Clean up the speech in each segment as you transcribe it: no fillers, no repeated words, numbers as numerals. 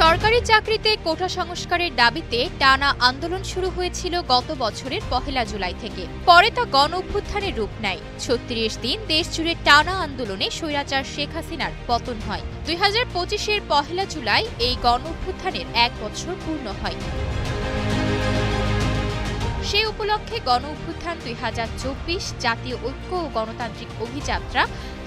সরকারি চাকরিতে কোটা সংস্কারের দাবিতে টানা আন্দোলন শুরু হয়েছিল গত বছরের ১ জুলাই থেকে। পরে তা গণ অভ্যুত্থানের রূপ নেয়। ৩৬ দিন দেশজুড়ে টানা আন্দোলনে স্বৈরাচার শেখ হাসিনার পতন হয়। ২০২৫-এর ১ জুলাই এই গণ অভ্যুত্থানের ১ বছর পূর্ণ হয়। সে উপলক্ষে গণ অভ্যুত্থান ২০২৪ জাতীয় ঐক্য ও গণতান্ত্রিক অভিযাত্রা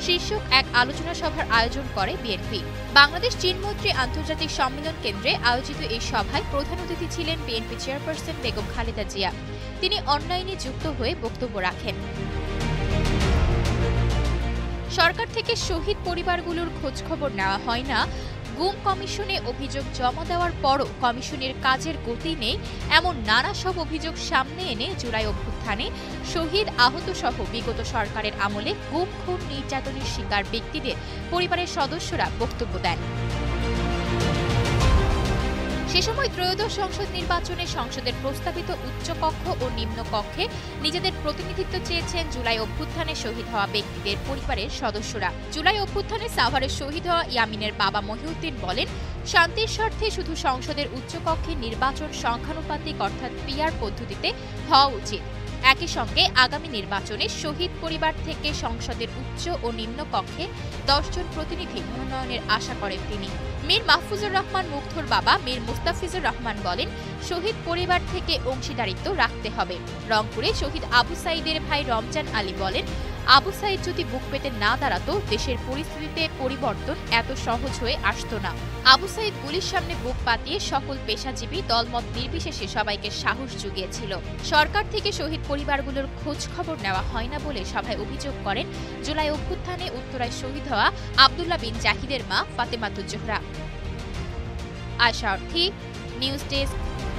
শীর্ষক এক আলোচনা সভার আয়োজন করে বিএনপি। বাংলাদেশ চীনমৈত্রী আন্তর্জাতিক সম্মেলন কেন্দ্রে আয়োজিত এই সভায় প্রধান অতিথি ছিলেন বিএনপি চেয়ারপারসন বেগম খালেদা জিয়া। তিনি অনলাইনে যুক্ত হয়ে বক্তব্য রাখেন। সরকার থেকে শহীদ পরিবারগুলোর খোঁজখবর নেওয়া হয় না, গুম কমিশনে অভিযোগ জমা দেওয়ার পরও কমিশনের কাজের গতি নেই, এমন নানা সব অভিযোগ সামনে এনে জুলাই অভ্যুত্থানে শহীদ আহতসহ বিগত সরকারের আমলে গুম খুন নির্যাতনের শিকার ব্যক্তিদের পরিবারের সদস্যরা বক্তব্য দেন। সে সময় ত্রয়োদশ সংসদ নির্বাচনে সংসদের প্রস্তাবিত উচ্চকক্ষ ও নিম্নকক্ষে নিজেদের প্রতিনিধিত্ব চেয়েছেন জুলাই অভ্যুত্থানে শহীদ হওয়া ব্যক্তিদের পরিবারের সদস্যরা। জুলাই অভ্যুত্থানে সাভারে শহীদ হওয়া ইয়ামিনের বাবা মহিউদ্দিন বলেন, শান্তির স্বার্থে শুধু সংসদের উচ্চকক্ষে নির্বাচন সংখ্যানুপাতিক অর্থাৎ পিআর পদ্ধতিতে হওয়া উচিত। একই সঙ্গে আগামী নির্বাচনে শহীদ পরিবার থেকে সংসদের উচ্চ ও নিম্নকক্ষে ১০ জন প্রতিনিধি মনোনয়নের আশা করেন তিনি। মীর মাহফুজুর রহমান মুগ্ধর বাবা মীর মুস্তাফিজুর রহমান বলেন, শহীদ পরিবার থেকে অংশীদারিত্ব রাখতে হবে। রংপুরে শহীদ আবু সাইদের ভাই রমজান আলী বলেন, আবু সাইদ যদি বুক পেতে না দাঁড়াতো দেশের পরিস্থিতিতে পরিবর্তন এত সহজ হয়ে আসতো না। আবু সাইদ গুলির সামনে বুক পাতিয়ে সকল পেশাজীবী দলমত নির্বিশেষে সবাইকে সাহস জুগিয়েছিল। সরকার থেকে শহীদ পরিবারগুলোর খোঁজ খবর নেওয়া হয় না বলে সভায় অভিযোগ করেন জুলাই অভ্যুত্থানে উত্তরায় শহীদ হওয়া আব্দুল্লাহ বিন জাহিদের মা ফাতেমাতুজ জোহরা। আয়শা অর্থী, নিউজ ডেস্ক,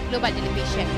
গ্লোবাল টেলিভিশন।